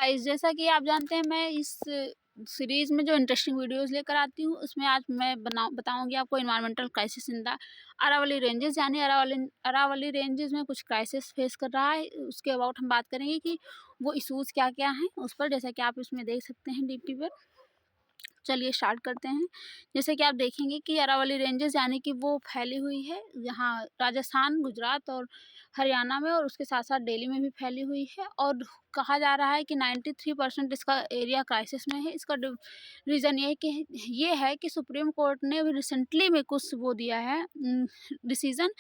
Guys, जैसा कि आप जानते हैं मैं इस सीरीज़ में जो इंटरेस्टिंग वीडियोज़ लेकर आती हूँ उसमें आज मैं बताऊँगी आपको environmental crisis in the Aravalli ranges, यानी अरावली रेंजेस में कुछ क्राइसिस फेस कर रहा है। उसके अबाउट हम बात करेंगे कि वो इशूज़ क्या-क्या हैं उस पर, जैसा कि आप इसमें देख सकते हैं डीपी पर। चलिए स्टार्ट करते हैं। जैसे कि आप देखेंगे कि अरावली रेंजेस यानी कि वो फैली हुई है यहाँ राजस्थान, गुजरात और हरियाणा में, और उसके साथ-साथ दिल्ली में भी फैली हुई है। और कहा जा रहा है कि 93% इसका एरिया क्राइसिस में है। इसका रीज़न ये है कि सुप्रीम कोर्ट ने अभी रिसेंटली में कुछ वो दिया है डिसीज़न,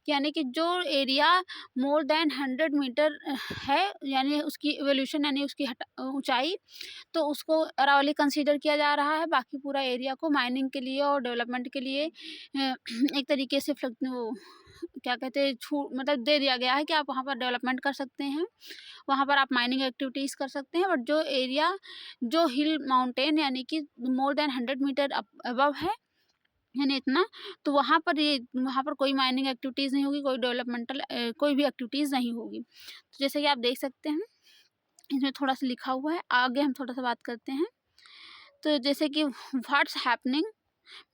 यानी कि जो एरिया मोर देन 100 मीटर है, यानी उसकी इवोल्यूशन यानी उसकी ऊँचाई, तो उसको अरावली कंसीडर किया जा रहा है। बाकी पूरा एरिया को माइनिंग के लिए और डेवलपमेंट के लिए एक तरीके से वो क्या कहते हैं मतलब दे दिया गया है कि आप वहाँ पर डेवलपमेंट कर सकते हैं, वहाँ पर आप माइनिंग एक्टिविटीज़ कर सकते हैं। बट जो एरिया जो हिल माउंटेन यानी कि मोर देन 100 मीटर अबव है, यानी इतना, तो वहाँ पर कोई माइनिंग एक्टिविटीज़ नहीं होगी, कोई डेवलपमेंटल कोई भी एक्टिविटीज़ नहीं होगी। तो जैसे कि आप देख सकते हैं इसमें थोड़ा सा लिखा हुआ है, आगे हम थोड़ा सा बात करते हैं। तो जैसे कि what's happening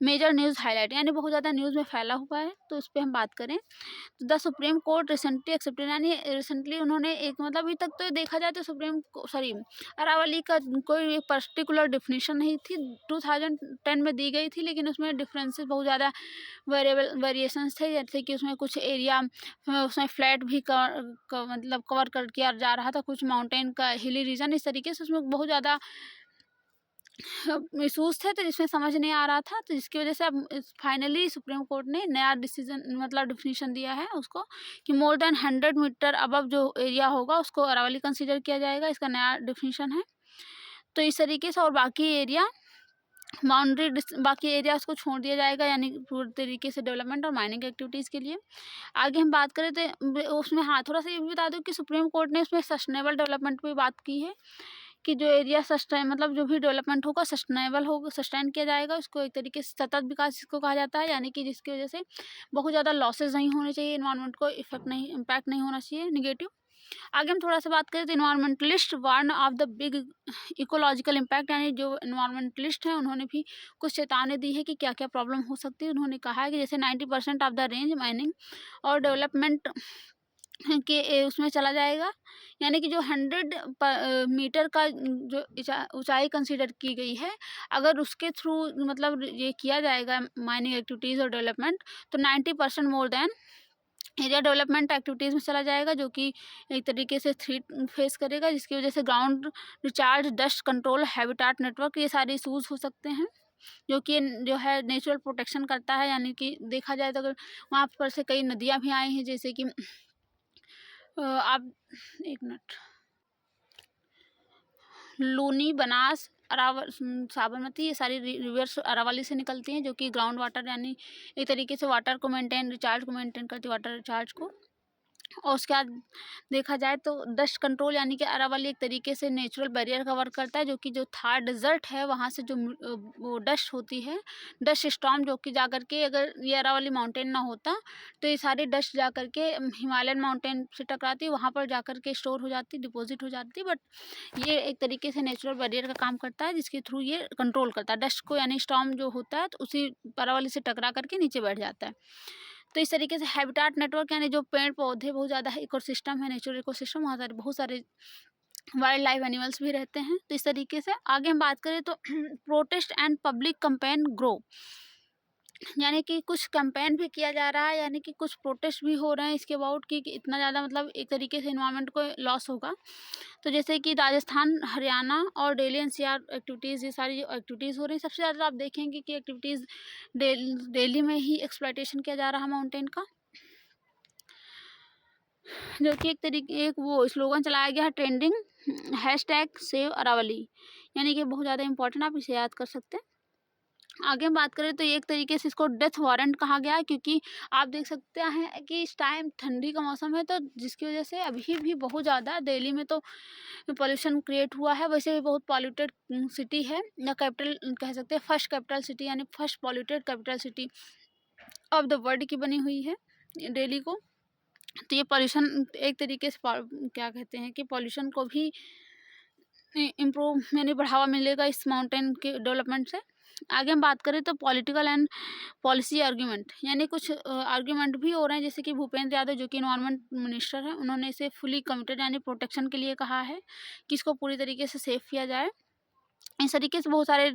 major news highlight, यानी बहुत ज़्यादा न्यूज़ में फैला हुआ है, तो उस पे हम बात करें तो the supreme court recently accepted, यानी रिसेंटली उन्होंने एक मतलब अभी तक तो देखा जाए तो अरावली का कोई एक पर्टिकुलर डिफिनीशन नहीं थी, 2010 में दी गई थी, लेकिन उसमें डिफरेंसेस बहुत ज़्यादा वेरिएशंस थे। जैसे कि उसमें कुछ एरिया उसमें फ्लैट भी मतलब कवर कर किया जा रहा था, कुछ माउंटेन का हिली रीजन, इस तरीके से उसमें बहुत ज़्यादा इशूज़ थे, तो जिसमें समझ नहीं आ रहा था, तो जिसकी वजह से अब फाइनली सुप्रीम कोर्ट ने नया डिसीजन मतलब डिफिनीशन दिया है उसको कि मोर देन 100 मीटर अबव जो एरिया होगा उसको अरावली कंसीडर किया जाएगा। इसका नया डिफिनीशन है। तो इस तरीके से और बाकी एरियाज़ को छोड़ दिया जाएगा, यानी पूरी तरीके से डेवलपमेंट और माइनिंग एक्टिविटीज़ के लिए। आगे हम बात करें तो उसमें थोड़ा सा ये भी बता दूँ कि सुप्रीम कोर्ट ने उसमें सस्टेनेबल डेवलपमेंट पे बात की है कि जो एरिया मतलब जो भी डेवलपमेंट होगा सस्टेनेबल होगा, सस्टेन किया जाएगा। उसको एक तरीके से सतत विकास जिसको कहा जाता है, यानी कि जिसकी वजह से बहुत ज़्यादा लॉसेस नहीं होने चाहिए, एनवायरनमेंट को इम्पैक्ट नहीं होना चाहिए निगेटिव। आगे हम थोड़ा सा बात करें तो environmentalist warn of the big ecological impact, यानी जो इन्वायरमेंटलिस्ट हैं उन्होंने भी कुछ चेतावनी दी है कि क्या क्या प्रॉब्लम हो सकती है। उन्होंने कहा है कि जैसे 90% ऑफ द रेंज माइनिंग और डेवलपमेंट के उसमें चला जाएगा, यानी कि जो 100 मीटर का जो ऊंचाई कंसीडर की गई है, अगर उसके थ्रू मतलब ये किया जाएगा माइनिंग एक्टिविटीज़ और डेवलपमेंट, तो 90% more than area development activities में चला जाएगा, जो कि एक तरीके से थ्रेट फेस करेगा, जिसकी वजह से ground recharge, dust control, habitat network, ये सारे इशूज़ हो सकते हैं, जो कि जो है नेचुरल प्रोटेक्शन करता है। यानी कि देखा जाए तो अगर वहाँ पर से कई नदियाँ भी आई हैं, जैसे कि आप एक मिनट, लूनी, बनास, साबरमती, ये सारी रिवर्स अरावली से निकलती हैं, जो कि ग्राउंड वाटर यानी एक तरीके से वाटर को रिचार्ज को मेंटेन करती है, वाटर रिचार्ज को। और उसके बाद देखा जाए तो डस्ट कंट्रोल, यानी कि अरावली एक तरीके से नेचुरल बैरियर का वर्क करता है, जो कि जो थार डेजर्ट है वहाँ से जो वो डस्ट होती है, डस्ट स्टॉर्म, जो कि जाकर के अगर ये अरावली माउंटेन ना होता तो ये सारी डस्ट जाकर के हिमालयन माउंटेन से टकराती, वहाँ पर जाकर के स्टोर हो जाती, डिपॉजिट हो जाती। बट ये एक तरीके से नेचुरल बैरियर का काम करता है, जिसके थ्रू ये कंट्रोल करता है डस्ट को, यानी स्टॉर्म जो होता है तो उसी अरावली से टकरा करके नीचे बैठ जाता है। तो इस तरीके से हैबिटाट नेटवर्क, यानी जो पेड़ पौधे बहुत ज़्यादा इकोसिस्टम है, नेचुरल इकोसिस्टम, वहाँ सारे बहुत सारे वाइल्ड लाइफ एनिमल्स भी रहते हैं। तो इस तरीके से आगे हम बात करें तो protest and public campaign grow, यानी कि कुछ कैंपेन भी किया जा रहा है, यानी कि कुछ प्रोटेस्ट भी हो रहे हैं इसके अबाउट कि इतना ज़्यादा मतलब एक तरीके से इन्वायरमेंट को लॉस होगा। तो जैसे कि राजस्थान, हरियाणा और दिल्ली एनसीआर एक्टिविटीज़, ये सारी जो एक्टिविटीज़ हो रही हैं, सबसे ज़्यादा आप देखेंगे कि एक्टिविटीज़ दिल्ली में ही एक्सप्लॉइटेशन किया जा रहा है माउंटेन का, जो कि एक वो स्लोगन चलाया गया है ट्रेंडिंग #सेव अरावली, यानी कि बहुत ज़्यादा इंपॉर्टेंट, आप इसे याद कर सकते हैं। आगे हम बात करें तो एक तरीके से इसको डेथ वारंट कहा गया है, क्योंकि आप देख सकते हैं कि इस टाइम ठंडी का मौसम है, तो जिसकी वजह से अभी भी बहुत ज़्यादा दिल्ली में तो पॉल्यूशन क्रिएट हुआ है। वैसे भी बहुत पॉल्यूटेड सिटी है, या कैपिटल कह सकते हैं, फर्स्ट कैपिटल सिटी, यानी first polluted capital city of the world की बनी हुई है दिल्ली को। तो ये पॉल्यूशन एक तरीके से क्या कहते हैं कि पॉल्यूशन को भी इम्प्रूव यानी बढ़ावा मिलेगा इस माउंटेन के डेवलपमेंट से। आगे हम बात करें तो पॉलिटिकल एंड पॉलिसी आर्ग्यूमेंट, यानी कुछ आर्ग्यूमेंट भी हो रहे हैं, जैसे कि भूपेंद्र यादव जो कि इन्वायरमेंट मिनिस्टर है, उन्होंने इसे फुली कमिटेड यानी प्रोटेक्शन के लिए कहा है कि इसको पूरी तरीके से सेफ किया जाए। इस तरीके से बहुत सारे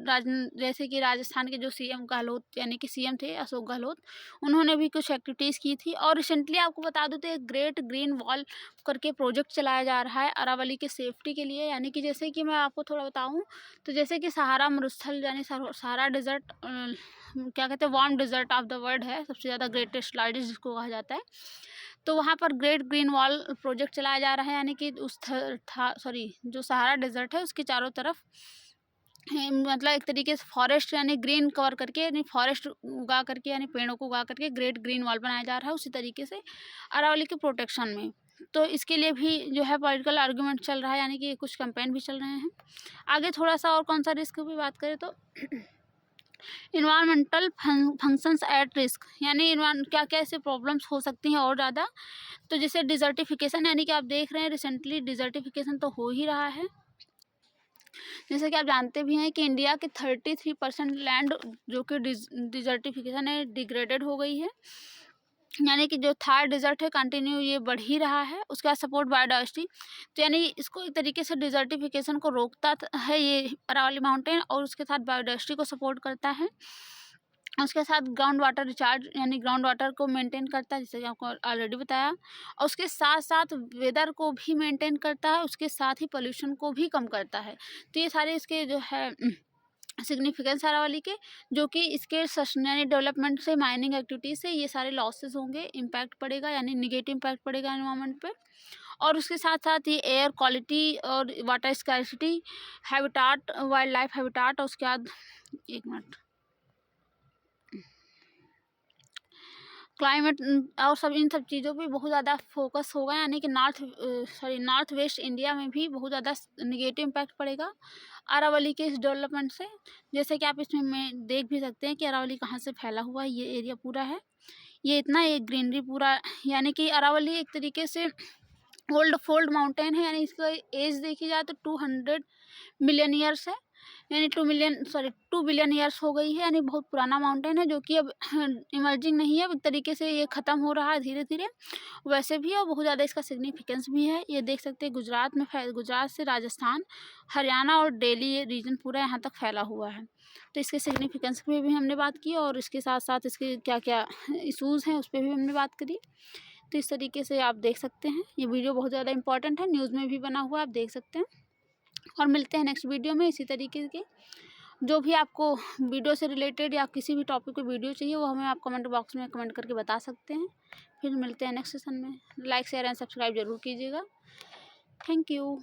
जैसे कि राजस्थान के जो सीएम गहलोत यानी कि सीएम थे अशोक गहलोत, उन्होंने भी कुछ एक्टिविटीज़ की थी। और रिसेंटली आपको बता दूं तो एक ग्रेट ग्रीन वॉल करके प्रोजेक्ट चलाया जा रहा है अरावली के सेफ्टी के लिए। यानी कि जैसे कि मैं आपको थोड़ा बताऊं तो जैसे कि सहारा मरुस्थल यानी सहारा डेजर्ट क्या कहते हैं warm desert of the world है, सबसे ज़्यादा ग्रेटेस्ट लार्जेस्ट जिसको कहा जाता है। तो वहाँ पर ग्रेट ग्रीन वॉल प्रोजेक्ट चलाया जा रहा है, यानी कि उस जो सहारा डेजर्ट है उसके चारों तरफ मतलब एक तरीके से फॉरेस्ट यानी ग्रीन कवर करके यानी फॉरेस्ट उगा करके यानी पेड़ों को उगा करके ग्रेट ग्रीन वॉल बनाया जा रहा है, उसी तरीके से अरावली के प्रोटेक्शन में। तो इसके लिए भी जो है पॉलिटिकल आर्गूमेंट चल रहा है, यानी कि कुछ कैंपेन भी चल रहे हैं। आगे थोड़ा सा और कौन सा रिस्क की बात करें तो इन्वायरमेंटल फंक्शंस एट रिस्क, यानी क्या क्या ऐसे प्रॉब्लम्स हो सकती हैं और ज़्यादा। तो जैसे डिजर्टिफिकेशन, यानी कि आप देख रहे हैं रिसेंटली डिजर्टिफिकेशन तो हो ही रहा है। जैसे कि आप जानते भी हैं कि इंडिया के 33% लैंड जो कि डिजर्टिफिकेशन है डिग्रेडेड हो गई है, यानी कि जो थार डिजर्ट है कंटिन्यू ये बढ़ ही रहा है। उसके बाद सपोर्ट बायोडाइवर्सिटी, तो यानी इसको एक तरीके से डिजर्टिफिकेशन को रोकता है ये अरावली माउंटेन, और उसके साथ बायोडाइवर्सिटी को सपोर्ट करता है। उसके साथ ग्राउंड वाटर रिचार्ज यानी ग्राउंड वाटर को मेंटेन करता है, जैसे कि आपको ऑलरेडी बताया। और उसके साथ साथ वेदर को भी मेंटेन करता है, उसके साथ ही पोल्यूशन को भी कम करता है। तो ये सारे इसके जो है सिग्निफिकेंस अरावली के, जो कि इसके यानी डेवलपमेंट से माइनिंग एक्टिविटीज़ से ये सारे लॉसेस होंगे, इम्पैक्ट पड़ेगा यानी निगेटिव इम्पैक्ट पड़ेगा एनवायरनमेंट पे। और उसके साथ साथ ये एयर क्वालिटी और water scarcity, habitat, wild life habitat, और उसके बाद एक मिनट क्लाइमेट और इन सब चीज़ों पे बहुत ज़्यादा फोकस होगा, यानी कि नॉर्थ वेस्ट इंडिया में भी बहुत ज़्यादा निगेटिव इम्पैक्ट पड़ेगा अरावली के इस डेवलपमेंट से। जैसे कि आप इसमें देख भी सकते हैं कि अरावली कहाँ से फैला हुआ है, ये एरिया पूरा है, ये इतना एक ग्रीनरी पूरा, यानी कि अरावली एक तरीके से ओल्ड फोल्ड माउंटेन है, यानी इसका एज देखी जाए तो 200 मिलियन ईयर्स है, यानी 2 बिलियन ईयर्स हो गई है, यानी बहुत पुराना माउंटेन है जो कि अब इमर्जिंग नहीं है, अब एक तरीके से ये ख़त्म हो रहा है धीरे धीरे वैसे भी। और बहुत ज़्यादा इसका सिग्निफिकेंस भी है, ये देख सकते हैं गुजरात में गुजरात से राजस्थान, हरियाणा और दिल्ली ये रीजन पूरा यहाँ तक फैला हुआ है। तो इसके सिग्निफिकेंस पे भी हमने बात की, और इसके साथ साथ इसके क्या क्या इशूज़ हैं उस पर भी हमने बात करी। तो इस तरीके से आप देख सकते हैं, ये वीडियो बहुत ज़्यादा इंपॉर्टेंट है, न्यूज़ में भी बना हुआ है, आप देख सकते हैं। और मिलते हैं नेक्स्ट वीडियो में इसी तरीके के। जो भी आपको वीडियो से रिलेटेड या किसी भी टॉपिक पे वीडियो चाहिए वो हमें आप कमेंट बॉक्स में कमेंट करके बता सकते हैं। फिर मिलते हैं नेक्स्ट सेशन में। लाइक शेयर एंड सब्सक्राइब जरूर कीजिएगा। Thank you.